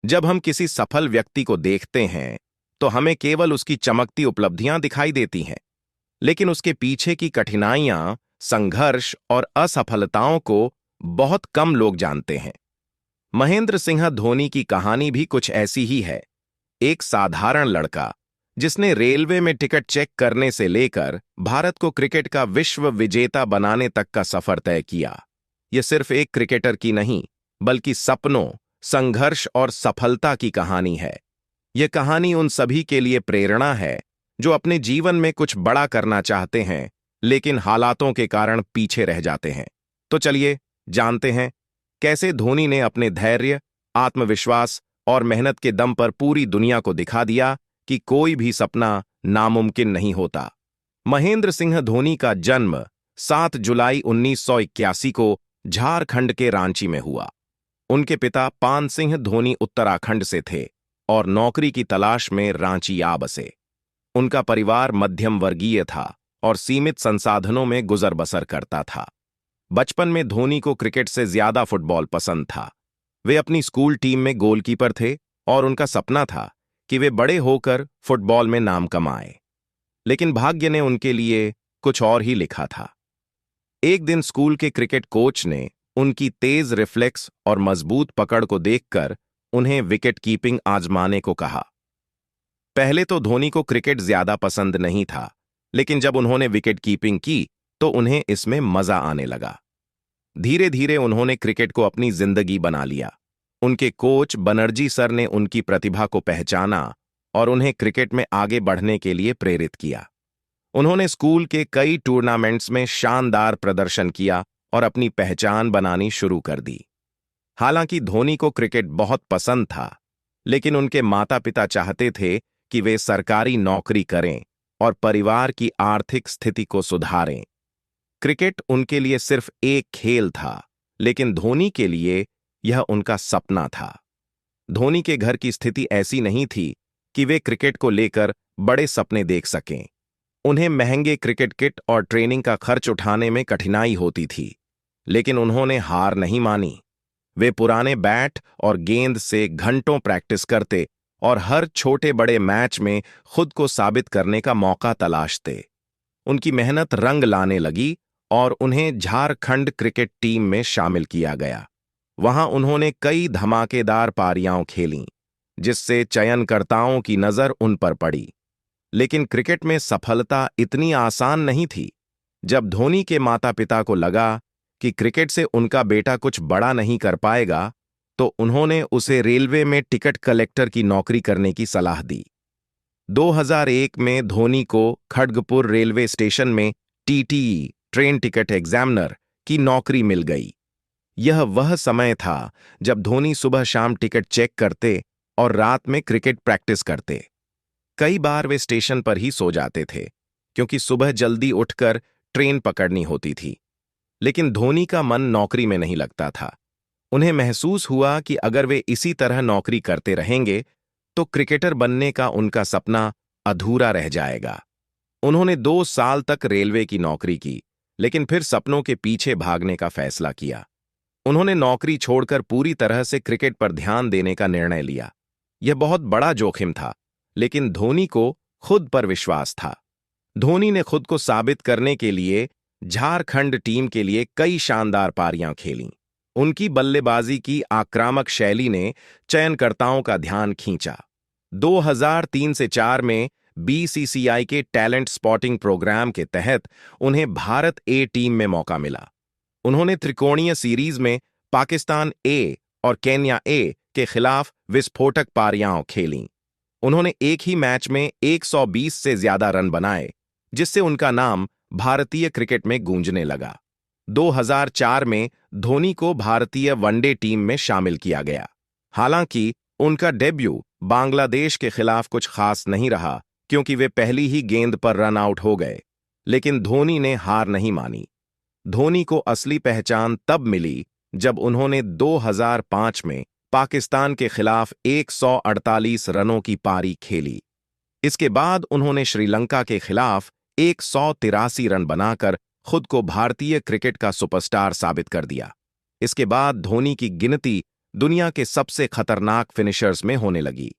जब हम किसी सफल व्यक्ति को देखते हैं तो हमें केवल उसकी चमकती उपलब्धियां दिखाई देती हैं, लेकिन उसके पीछे की कठिनाइयां, संघर्ष और असफलताओं को बहुत कम लोग जानते हैं। महेंद्र सिंह धोनी की कहानी भी कुछ ऐसी ही है। एक साधारण लड़का जिसने रेलवे में टिकट चेक करने से लेकर भारत को क्रिकेट का विश्व विजेता बनाने तक का सफर तय किया। यह सिर्फ एक क्रिकेटर की नहीं, बल्कि सपनों, संघर्ष और सफलता की कहानी है। यह कहानी उन सभी के लिए प्रेरणा है जो अपने जीवन में कुछ बड़ा करना चाहते हैं, लेकिन हालातों के कारण पीछे रह जाते हैं। तो चलिए जानते हैं कैसे धोनी ने अपने धैर्य, आत्मविश्वास और मेहनत के दम पर पूरी दुनिया को दिखा दिया कि कोई भी सपना नामुमकिन नहीं होता। महेंद्र सिंह धोनी का जन्म 7 जुलाई 1981 को झारखंड के रांची में हुआ। उनके पिता पान सिंह धोनी उत्तराखंड से थे और नौकरी की तलाश में रांची आ बसे। उनका परिवार मध्यम वर्गीय था और सीमित संसाधनों में गुजर बसर करता था। बचपन में धोनी को क्रिकेट से ज्यादा फुटबॉल पसंद था। वे अपनी स्कूल टीम में गोलकीपर थे और उनका सपना था कि वे बड़े होकर फुटबॉल में नाम कमाएं। लेकिन भाग्य ने उनके लिए कुछ और ही लिखा था। एक दिन स्कूल के क्रिकेट कोच ने उनकी तेज रिफ्लेक्स और मजबूत पकड़ को देखकर उन्हें विकेट कीपिंग आजमाने को कहा। पहले तो धोनी को क्रिकेट ज्यादा पसंद नहीं था, लेकिन जब उन्होंने विकेट कीपिंग की तो उन्हें इसमें मजा आने लगा। धीरे धीरे उन्होंने क्रिकेट को अपनी जिंदगी बना लिया। उनके कोच बनर्जी सर ने उनकी प्रतिभा को पहचाना और उन्हें क्रिकेट में आगे बढ़ने के लिए प्रेरित किया। उन्होंने स्कूल के कई टूर्नामेंट्स में शानदार प्रदर्शन किया और अपनी पहचान बनानी शुरू कर दी। हालांकि धोनी को क्रिकेट बहुत पसंद था, लेकिन उनके माता पिता चाहते थे कि वे सरकारी नौकरी करें और परिवार की आर्थिक स्थिति को सुधारें। क्रिकेट उनके लिए सिर्फ एक खेल था, लेकिन धोनी के लिए यह उनका सपना था। धोनी के घर की स्थिति ऐसी नहीं थी कि वे क्रिकेट को लेकर बड़े सपने देख सकें। उन्हें महंगे क्रिकेट किट और ट्रेनिंग का खर्च उठाने में कठिनाई होती थी, लेकिन उन्होंने हार नहीं मानी। वे पुराने बैट और गेंद से घंटों प्रैक्टिस करते और हर छोटे बड़े मैच में खुद को साबित करने का मौका तलाशते। उनकी मेहनत रंग लाने लगी और उन्हें झारखंड क्रिकेट टीम में शामिल किया गया। वहां उन्होंने कई धमाकेदार पारियां खेलीं, जिससे चयनकर्ताओं की नजर उन पर पड़ी। लेकिन क्रिकेट में सफलता इतनी आसान नहीं थी। जब धोनी के माता पिता को लगा कि क्रिकेट से उनका बेटा कुछ बड़ा नहीं कर पाएगा, तो उन्होंने उसे रेलवे में टिकट कलेक्टर की नौकरी करने की सलाह दी। 2001 में धोनी को खड़गपुर रेलवे स्टेशन में टीटीई ट्रेन टिकट एग्जामिनर की नौकरी मिल गई। यह वह समय था जब धोनी सुबह शाम टिकट चेक करते और रात में क्रिकेट प्रैक्टिस करते। कई बार वे स्टेशन पर ही सो जाते थे, क्योंकि सुबह जल्दी उठकर ट्रेन पकड़नी होती थी। लेकिन धोनी का मन नौकरी में नहीं लगता था। उन्हें महसूस हुआ कि अगर वे इसी तरह नौकरी करते रहेंगे तो क्रिकेटर बनने का उनका सपना अधूरा रह जाएगा। उन्होंने 2 साल तक रेलवे की नौकरी की, लेकिन फिर सपनों के पीछे भागने का फैसला किया। उन्होंने नौकरी छोड़कर पूरी तरह से क्रिकेट पर ध्यान देने का निर्णय लिया। यह बहुत बड़ा जोखिम था, लेकिन धोनी को खुद पर विश्वास था। धोनी ने खुद को साबित करने के लिए झारखंड टीम के लिए कई शानदार पारियां खेलीं। उनकी बल्लेबाजी की आक्रामक शैली ने चयनकर्ताओं का ध्यान खींचा। 2003 से 4 में बीसीसीआई के टैलेंट स्पॉटिंग प्रोग्राम के तहत उन्हें भारत ए टीम में मौका मिला। उन्होंने त्रिकोणीय सीरीज में पाकिस्तान ए और केन्या ए के खिलाफ विस्फोटक पारियां खेलीं। उन्होंने एक ही मैच में 120 से ज्यादा रन बनाए, जिससे उनका नाम भारतीय क्रिकेट में गूंजने लगा। 2004 में धोनी को भारतीय वनडे टीम में शामिल किया गया। हालांकि उनका डेब्यू बांग्लादेश के खिलाफ कुछ खास नहीं रहा, क्योंकि वे पहली ही गेंद पर रन आउट हो गए। लेकिन धोनी ने हार नहीं मानी। धोनी को असली पहचान तब मिली जब उन्होंने 2005 में पाकिस्तान के खिलाफ 148 रनों की पारी खेली। इसके बाद उन्होंने श्रीलंका के खिलाफ 183 रन बनाकर खुद को भारतीय क्रिकेट का सुपरस्टार साबित कर दिया। इसके बाद धोनी की गिनती दुनिया के सबसे खतरनाक फिनिशर्स में होने लगी।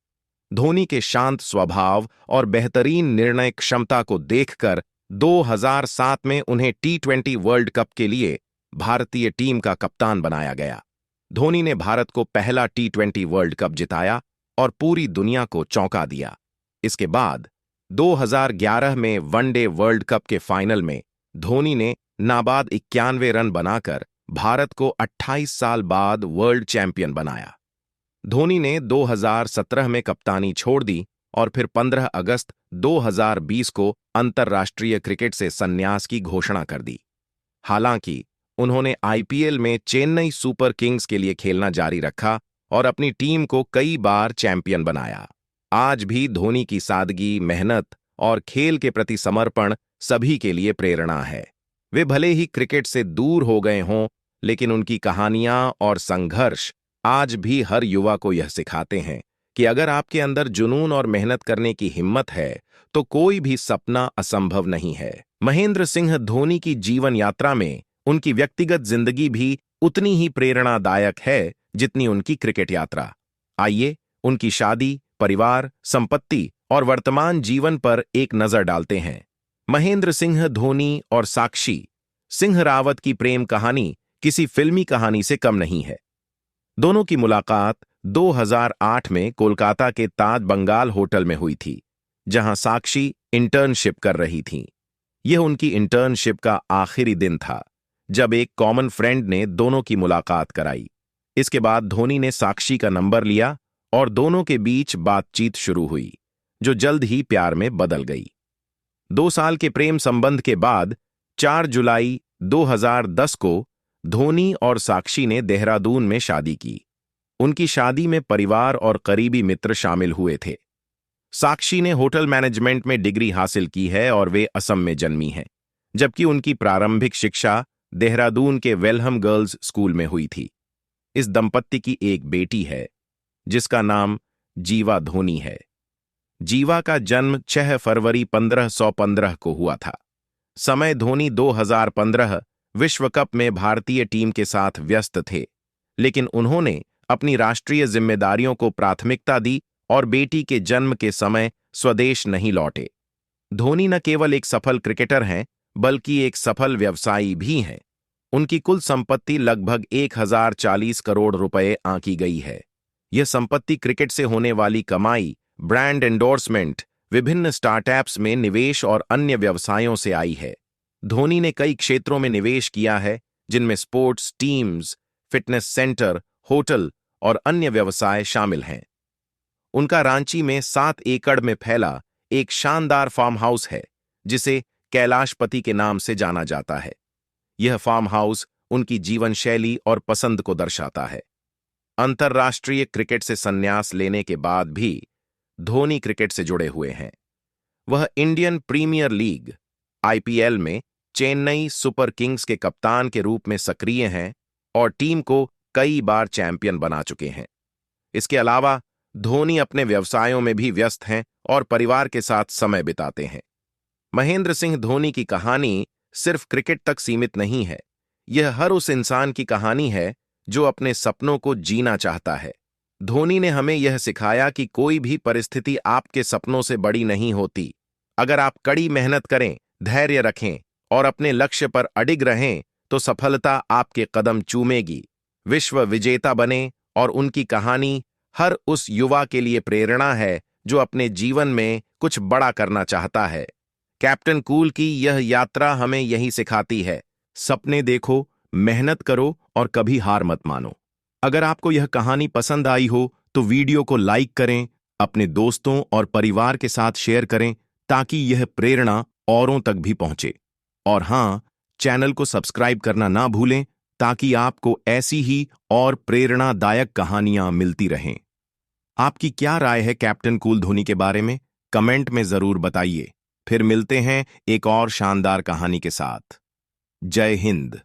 धोनी के शांत स्वभाव और बेहतरीन निर्णय क्षमता को देखकर 2007 में उन्हें टी20 वर्ल्ड कप के लिए भारतीय टीम का कप्तान बनाया गया। धोनी ने भारत को पहला टी20 वर्ल्ड कप जिताया और पूरी दुनिया को चौंका दिया। इसके बाद 2011 में वनडे वर्ल्ड कप के फाइनल में धोनी ने नाबाद 91 रन बनाकर भारत को 28 साल बाद वर्ल्ड चैंपियन बनाया। धोनी ने 2017 में कप्तानी छोड़ दी और फिर 15 अगस्त 2020 को अंतर्राष्ट्रीय क्रिकेट से संन्यास की घोषणा कर दी। हालांकि उन्होंने आईपीएल में चेन्नई सुपर किंग्स के लिए खेलना जारी रखा और अपनी टीम को कई बार चैंपियन बनाया। आज भी धोनी की सादगी, मेहनत और खेल के प्रति समर्पण सभी के लिए प्रेरणा है। वे भले ही क्रिकेट से दूर हो गए हों, लेकिन उनकी कहानियां और संघर्ष आज भी हर युवा को यह सिखाते हैं कि अगर आपके अंदर जुनून और मेहनत करने की हिम्मत है तो कोई भी सपना असंभव नहीं है। महेंद्र सिंह धोनी की जीवन यात्रा में उनकी व्यक्तिगत जिंदगी भी उतनी ही प्रेरणादायक है जितनी उनकी क्रिकेट यात्रा। आइए उनकी शादी, परिवार, संपत्ति और वर्तमान जीवन पर एक नजर डालते हैं। महेंद्र सिंह धोनी और साक्षी सिंह रावत की प्रेम कहानी किसी फिल्मी कहानी से कम नहीं है। दोनों की मुलाकात 2008 में कोलकाता के ताज बंगाल होटल में हुई थी, जहां साक्षी इंटर्नशिप कर रही थीं। यह उनकी इंटर्नशिप का आखिरी दिन था, जब एक कॉमन फ्रेंड ने दोनों की मुलाकात कराई। इसके बाद धोनी ने साक्षी का नंबर लिया और दोनों के बीच बातचीत शुरू हुई, जो जल्द ही प्यार में बदल गई। 2 साल के प्रेम संबंध के बाद 4 जुलाई 2010 को धोनी और साक्षी ने देहरादून में शादी की। उनकी शादी में परिवार और करीबी मित्र शामिल हुए थे। साक्षी ने होटल मैनेजमेंट में डिग्री हासिल की है और वे असम में जन्मी हैं, जबकि उनकी प्रारंभिक शिक्षा देहरादून के वेलहम गर्ल्स स्कूल में हुई थी। इस दंपत्ति की एक बेटी है, जिसका नाम जीवा धोनी है। जीवा का जन्म 6 फरवरी 1515 को हुआ था। समय धोनी 2015 विश्व कप में भारतीय टीम के साथ व्यस्त थे, लेकिन उन्होंने अपनी राष्ट्रीय जिम्मेदारियों को प्राथमिकता दी और बेटी के जन्म के समय स्वदेश नहीं लौटे। धोनी न केवल एक सफल क्रिकेटर हैं, बल्कि एक सफल व्यवसायी भी हैं। उनकी कुल संपत्ति लगभग 1040 करोड़ रुपए आंकी गई है। यह संपत्ति क्रिकेट से होने वाली कमाई, ब्रांड एंडोर्समेंट, विभिन्न स्टार्टअप्स में निवेश और अन्य व्यवसायों से आई है। धोनी ने कई क्षेत्रों में निवेश किया है, जिनमें sports teams, fitness centre, hotel और अन्य व्यवसाय शामिल हैं। उनका रांची में 7 एकड़ में फैला एक शानदार फार्म हाउस है, जिसे कैलाशपति के नाम से जाना जाता है। यह फार्म हाउस उनकी जीवन शैली और पसंद को दर्शाता है। अंतर्राष्ट्रीय क्रिकेट से संन्यास लेने के बाद भी धोनी क्रिकेट से जुड़े हुए हैं। वह इंडियन प्रीमियर लीग आईपीएल में चेन्नई सुपर किंग्स के कप्तान के रूप में सक्रिय हैं और टीम को कई बार चैंपियन बना चुके हैं। इसके अलावा धोनी अपने व्यवसायों में भी व्यस्त हैं और परिवार के साथ समय बिताते हैं। महेंद्र सिंह धोनी की कहानी सिर्फ क्रिकेट तक सीमित नहीं है। यह हर उस इंसान की कहानी है जो अपने सपनों को जीना चाहता है। धोनी ने हमें यह सिखाया कि कोई भी परिस्थिति आपके सपनों से बड़ी नहीं होती। अगर आप कड़ी मेहनत करें, धैर्य रखें और अपने लक्ष्य पर अडिग रहें, तो सफलता आपके कदम चूमेगी। विश्व विजेता बने और उनकी कहानी हर उस युवा के लिए प्रेरणा है जो अपने जीवन में कुछ बड़ा करना चाहता है। कैप्टन कूल की यह यात्रा हमें यही सिखाती है। सपने देखो, मेहनत करो और कभी हार मत मानो। अगर आपको यह कहानी पसंद आई हो तो वीडियो को लाइक करें, अपने दोस्तों और परिवार के साथ शेयर करें, ताकि यह प्रेरणा औरों तक भी पहुंचे। और हाँ, चैनल को सब्सक्राइब करना ना भूलें, ताकि आपको ऐसी ही और प्रेरणादायक कहानियां मिलती रहें। आपकी क्या राय है कैप्टन कूल धोनी के बारे में? कमेंट में जरूर बताइए। फिर मिलते हैं एक और शानदार कहानी के साथ। जय हिंद।